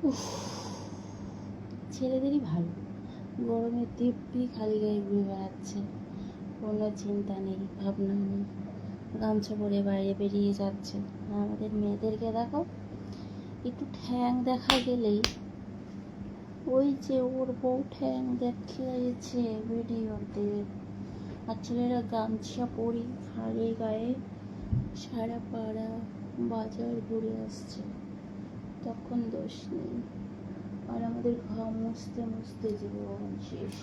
উফ, ছেলেদেরই ভালো, গরমে দিব্যি খালি গায়ে ঘুরে বেড়াচ্ছে, কোনো চিন্তা নেই, ভাবনা নেই, গামছা পরে বাইরে বেরিয়ে যাচ্ছে। আর আমাদের মেয়েদেরকে দেখো, একটু ঠ্যাং দেখা গেলেই ওই যে ওর বউ ঠ্যাং দেখিয়েছে ভিডিওতে, আর ছেলেরা গামছা পরি খালি গায়ে সারা পাড়া বাজার ঘুরে আসছে, তখন দোষ নেই। আর আমাদের ঘাম মুছতে মুছতে জীবন শেষ,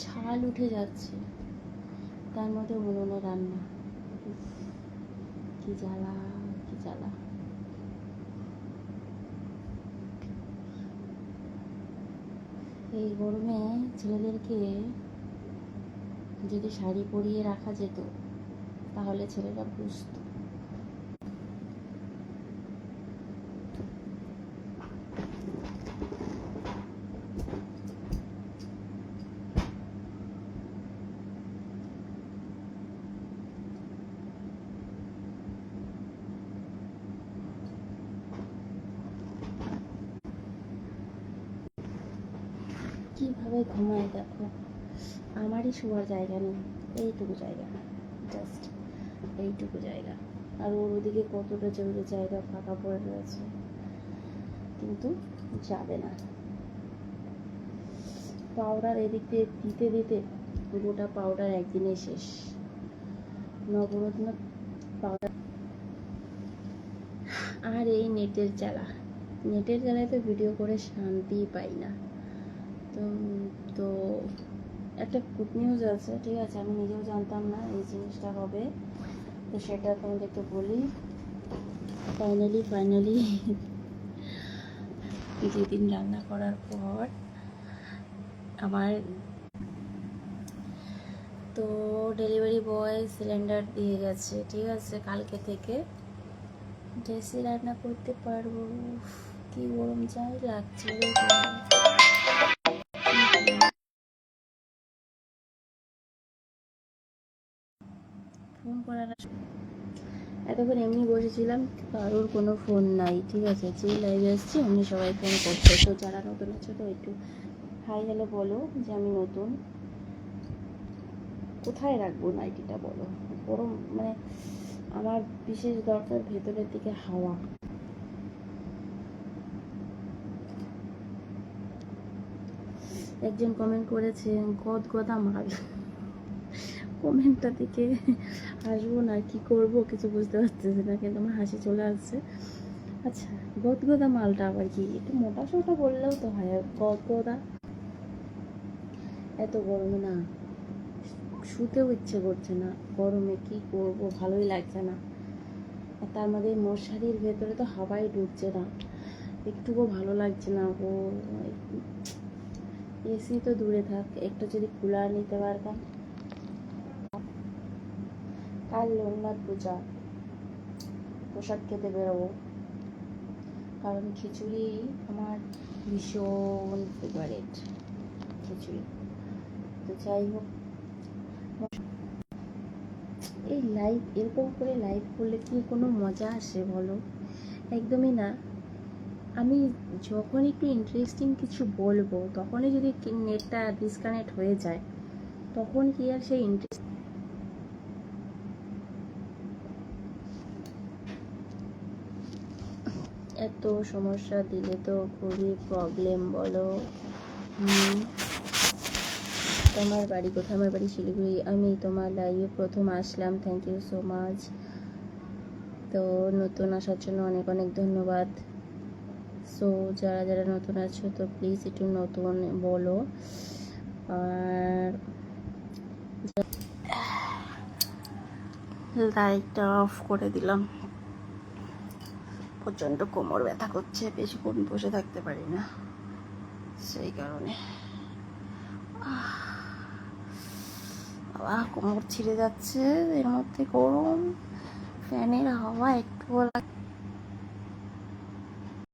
ছাল উঠে যাচ্ছে, তার মধ্যে উনুনে রান্না। উফ, কি জ্বালা, কি জ্বালা। এই গরমে ছেলেদেরকে যদি শাড়ি পরিয়ে রাখা যেত তাহলে ছেলেরা বুঝতো। কিভাবে ঘুমায় দেখো, আমারই শোয়ার জায়গা নেই, এইটুকু জায়গা, জাস্ট এইটুকু জায়গা। আর ওর ওদিকে কতটা জরুরি জায়গা ফাঁকা পড়ে রয়েছে, কিন্তু যাবে না। পাউডার এদিক দিয়ে দিতে দিতে গোটা পাউডার একদিনে শেষ। নবরত্ন পাউডার। আর এই নেটের জ্বালায় তো ভিডিও করে শান্তিই পাই না। তো তো একটা গুড নিউজ আছে, ঠিক আছে, আমি নিজেও জানতাম না এই জিনিসটা হবে, তো সেটা তোমাদেরকে বলি। ফাইনালি যেদিন রান্না করার পর আমার তো ডেলিভারি বয় সিলিন্ডার দিয়ে গেছে, ঠিক আছে, কালকে থেকে দেশি রান্না করতে পারবো। কি গরম চাই লাগছে, ফোন করার এতক্ষণ এমনি বসেছিলাম, কারোর কোনো ফোন নাই, ঠিক আছে, যে লাইভে এসেছি অমনি সবাই ফোন করছে। তো যারা নতুন আছে তো একটু হাই হ্যালো বলো যে আমি নতুন। কোথায় রাখবো নাইটিটা বলো, গরম মানে আমার বিশেষ দরকার ভেতরের দিকে হাওয়া। একজন কমেন্ট করেছে গদগদা মাল, কমেন্টটা থেকে হাসবো না কি করব কিছু বুঝতে পারতেছি না, কিন্তু আমার হাসি চলে আসছে। আচ্ছা, গদগদা মালটা আবার কি? একটু মোটা সোটা বললেও তো হয়। গদগদা, এত গরমে না শুতেও ইচ্ছে করছে না, গরমে কি করব, ভালোই লাগছে না। আর তার মধ্যে মশারির ভেতরে তো হাওয়াই ঢুকছে না, একটুকুও ভালো লাগছে না। ও এসি তো দূরে থাক, একটু যদি কুলার নিতে পারতাম। কাল লোকনাথ পূজা, প্রসাদ খেতে বেরোবো, কারণ খিচুড়ি আমার ভীষণ ফেভারিট, খিচুড়ি। তো যাই হোক, এই লাইভ এরকম করে লাইভ করলে কি কোনো মজা আসে বলো? একদমই না। আমি যখন একটু ইন্টারেস্টিং কিছু বলবো তখনই যদি নেটটা ডিসকানেক্ট হয়ে যায়, তখন কি আর সেই ইন্টারেস্ট। এত সমস্যা দিলে তো খুবই প্রবলেম বলো। তোমার বাড়ি কোথায়? আমার বাড়ি শিলিগুড়ি। আমি তোমার লাইভে প্রথম আসলাম, থ্যাংক ইউ সো মাচ। তো নতুন আসার জন্য অনেক অনেক ধন্যবাদ। সো যারা যারা নতুন আছো তো প্লিজ একটু নতুন বলো। আর লাইটটা অফ করে দিলাম, প্রচণ্ড কোমর ব্যথা করছে, বেশিক্ষণ বসে থাকতে পারি না, সেই কারণে কোমর ছিঁড়ে যাচ্ছে, এর মধ্যে গরম, ফ্যানের হাওয়া একটুও